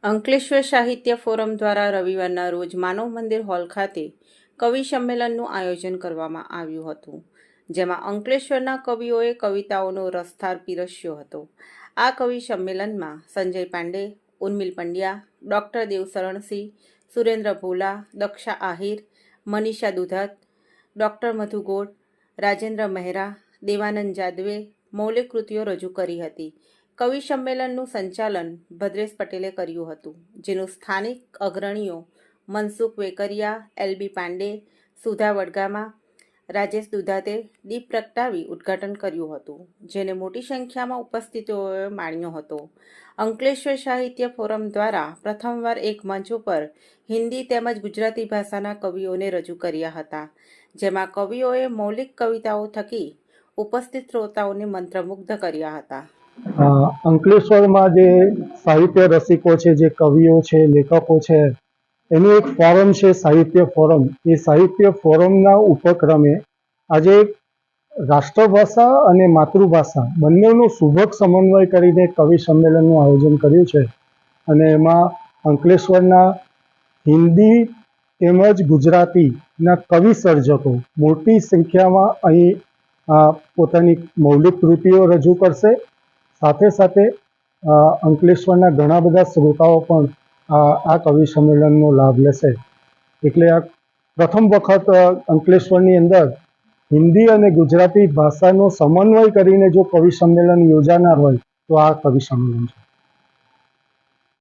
અંકલેશ્વર સાહિત્ય ફોરમ દ્વારા રવિવારના રોજ માનવ મંદિર હોલ ખાતે કવિ સંમેલનનું આયોજન કરવામાં આવ્યું હતું, જેમાં અંકલેશ્વરના કવિઓએ કવિતાઓનો રસથાર પીરસ્યો હતો. આ કવિ સંમેલનમાં સંજય પાંડે, ઉર્મિલ પંડ્યા, ડૉક્ટર દેવશરણસિંહ, સુરેન્દ્ર ભોલા, દક્ષા આહિર, મનીષા દુધાત, ડૉક્ટર મધુ ગોડ, રાજેન્દ્ર મહેરા, દેવાનંદ જાદવે મૌલિક કૃતિઓ રજૂ કરી હતી. કવિ સંમેલનનું સંચાલન ભદ્રેશ પટેલે કર્યું હતું, જેનું સ્થાનિક અગ્રણીઓ મનસુખ વેકરિયા, એલબી પાંડે, સુધા વડગામા, રાજેશ દુધાતે દીપ પ્રગટાવી ઉદ્ઘાટન કર્યું હતું, જેને મોટી સંખ્યામાં ઉપસ્થિતોએ માણ્યો હતો. અંકલેશ્વર સાહિત્ય ફોરમ દ્વારા પ્રથમવાર એક મંચ ઉપર હિન્દી તેમજ ગુજરાતી ભાષાના કવિઓને રજૂ કર્યા હતા, જેમાં કવિઓએ મૌલિક કવિતાઓ થકી ઉપસ્થિત શ્રોતાઓને મંત્રમુગ્ધ કર્યા હતા. અંકલેશ્વરમાં જે સાહિત્ય રસિકો છે, જે કવિઓ છે, લેખકો છે, એનું એક ફોરમ છે સાહિત્ય ફોરમ. એ સાહિત્ય ફોરમના ઉપક્રમે આજે રાષ્ટ્રભાષા અને માતૃભાષા બંનેનો સુભગ સમન્વય કરીને કવિ સંમેલનનું આયોજન કર્યું છે. અને એમાં અંકલેશ્વરના હિન્દી તેમજ ગુજરાતીના કવિ સર્જકો મોટી સંખ્યામાં અહીં પોતાની મૌલિક કૃતિઓ રજૂ કરશે. સાથે સાથે અંકલેશ્વરના ઘણા બધા શ્રોતાઓ પણ આ કવિ સંમેલનનો લાભ લેશે. એટલે આ પ્રથમ વખત અંકલેશ્વરની અંદર હિન્દી અને ગુજરાતી ભાષાનો સમન્વય કરીને જો કવિ સંમેલન યોજાનાર હોય તો આ કવિ સંમેલન છે.